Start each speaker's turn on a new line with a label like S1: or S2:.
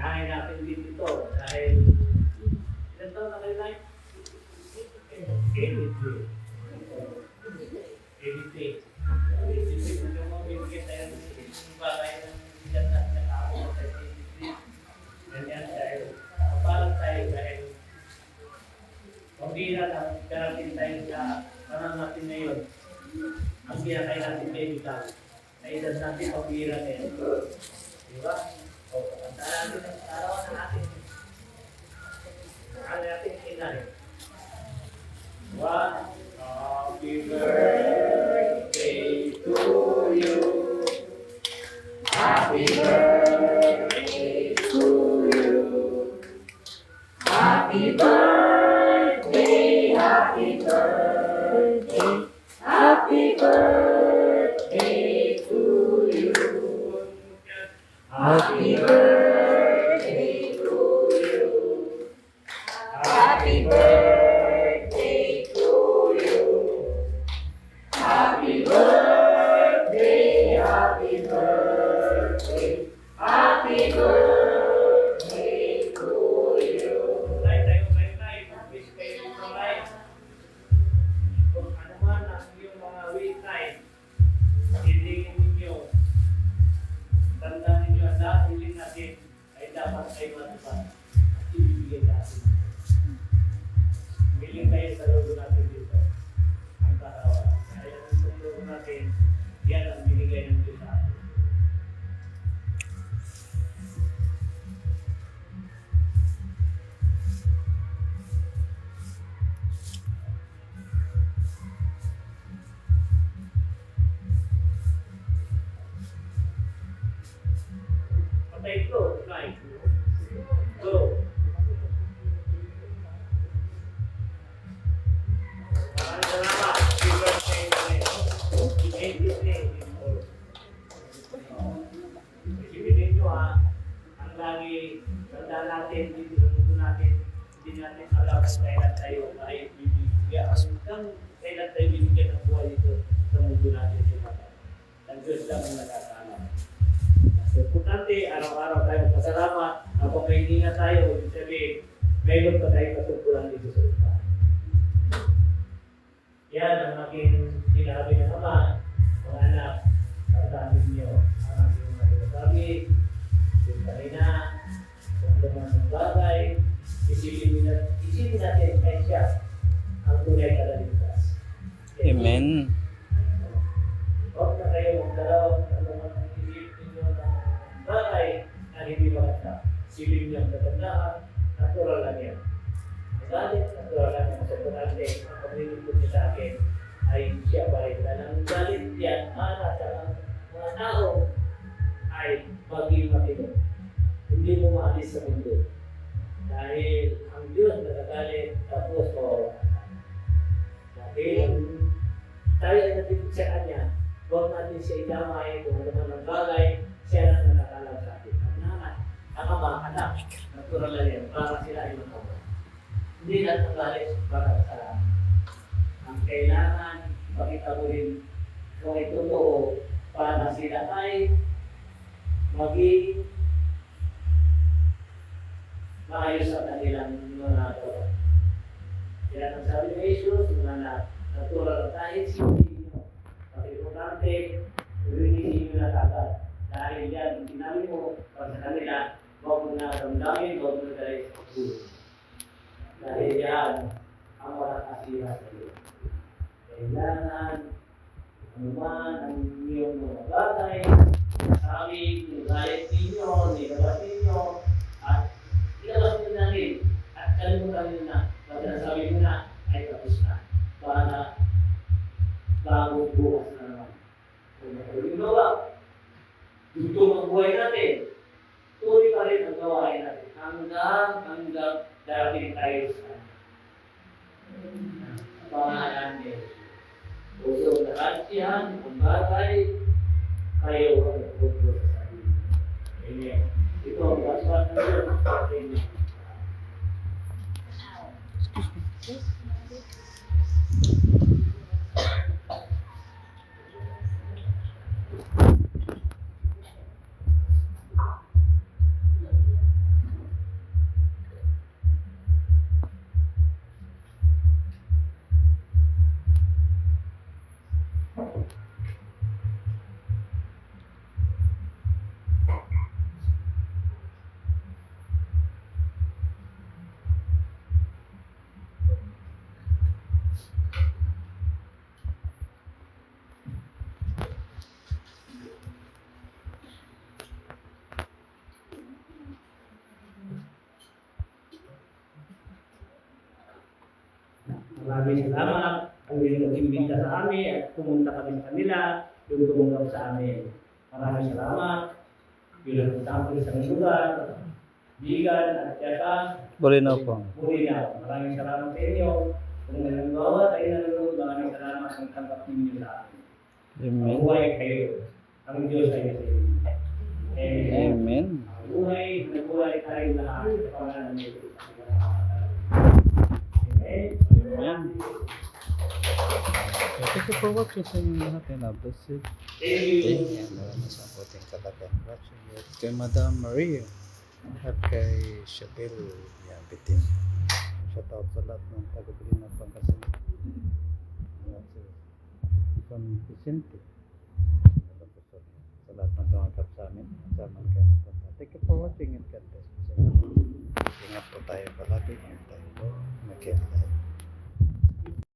S1: Kaya natin din ito dahil ilan taon na kayo na? 83. 83. 83 na yung mga bibigyan tayo ng bagay ng bigat na nakakawa sa 83. Ganyan dahil kapalang tayo dahil pambira na karating tayo sa parang natin ngayon. Ang binakay natin medical. Na edad natin pambira na yan. Diba? O, ang natin ang arawan na natin. Ang natin inay. One, happy birthday to you. Happy birthday to you. Happy birthday, happy birthday, happy birthday to you. Happy birthday to you. Happy birthday to you. Happy birthday, happy birthday, happy birthday to you. Wish kayo dito live. Kung ano man ang iyong mga wish time, hilingin ninyo. Tandaan ninyo ang lahat hiling natin ay dapat ay matupad at ibibigay natin. Hiling kayo sa logo natin dito. Ang karawan. Kaya ang logo natin, yan ang binigay ng Diyos sa atin. Patay ko, try. Go. Maraming salamat. Happy birthday to you. Isipin nyo ang lagi, tandaan natin, dito sa mundo natin, hindi natin alam kung kailan tayo ay bibigyan. Hanggang kailan tayo bibigyan ng buhay dito sa mundo natin. Ang Diyos lang ang nakakaalam. Importante, araw-araw tayo magpasalamat. Kapag may hindi na tayo, ibig sabihin, mayroon pa tayong katungkulan dito sa lupa. Yan ang aking sinabi ng Ama, mga anak, tandaan ninyo ang aking mga sinasabi, yung kanina, kung naman ng bagay, isipin natin ay siya ang tunay kalaligtas.
S2: Amen.
S1: Huwag na kayo magdalaw ng mga isipin nyo ng bagay na hindi maganda. Isipin nyo ang kagandahan, natural lang yan. Magalit, natural lang yan. Sa importante, ang paglilingkod niya sa akin ay siya pa rin. Dahil ang galit yan, sa mga tao ay maging matino. Hindi mo maalis sa mundo. Dahil ang Diyos nagagalit, tapos mawawala. Dahil tayo ay natin sa Kanya, huwag natin siya idamay kung ano man ang bagay, siya lang nakakalam sa atin. Ang Ama, anak, natural lang yan, para sila ay matawa. Hindi lang nagalit para sa ang kailangan, ipakita mo rin kung ay totoo para sila ay maging maayos sa kanilang mga gawa. Kaya ang sabi ni Jesus, mga natural kahit hindi nyo. Ang importante, rinisi nyo na agad. Dahil yan, sinabi mo, para sa kanila, huwag mo na damdamin, huwag mo na dahil sa puso. Dahil yan, ang walang kasira sa iyo. Kailangan, anuman ang inyong mga bagay, sabi, galit ninyo, nilabas ninyo, at ilabas nyo na rin, at kalimutan nyo na, pag nasabi mo na, ay tapos na. Para bagong bukas na naman. Kung makuling gawa, gusto ang buhay natin, tuloy pa rin ang gawain natin, hanggang darating tayo sa pangalan ni Jesus. Puso na kansihan, ang bagay, kayo ang nagpupo sa sarili. Amen. Ito ang kasal ng Diyos. Amen. Maraming salamat. Ang nag-imbita sa amin at pumunta kami sa kanila. Yung tumulong sa amin. Maraming salamat. Yung nagpunta ko sa lugar. Bigan at yata.
S2: Bulinaw po.
S1: Bulinaw. Maraming salamat sa inyo. Kung naluluwa tayo naluluwa, maraming salamat sa tanggap ninyo sa amin.
S2: Amen.
S1: Mabuhay kayo. Ang Diyos ay sa inyo. Amen.
S2: Amen.
S1: Nabuhay tayo lahat sa pangalan ni Jesus. Amen.
S2: Amen. Thank you for watching sa inyo lahat. And God bless you.
S1: Thank you.
S2: Thank you. Maraming sa ating kalagyan watching it. Kay Madam Maria. At kay Shabel Yabitin. Shout out sa lahat ng taga-Pilina Pangasinan. San Vicente. Sa lahat ng tumakap sa amin. Sa mga kayo napunta. Thank you for watching and God bless you sa inyo. Ingat po tayo palagi. Ingat tayo. Magkita.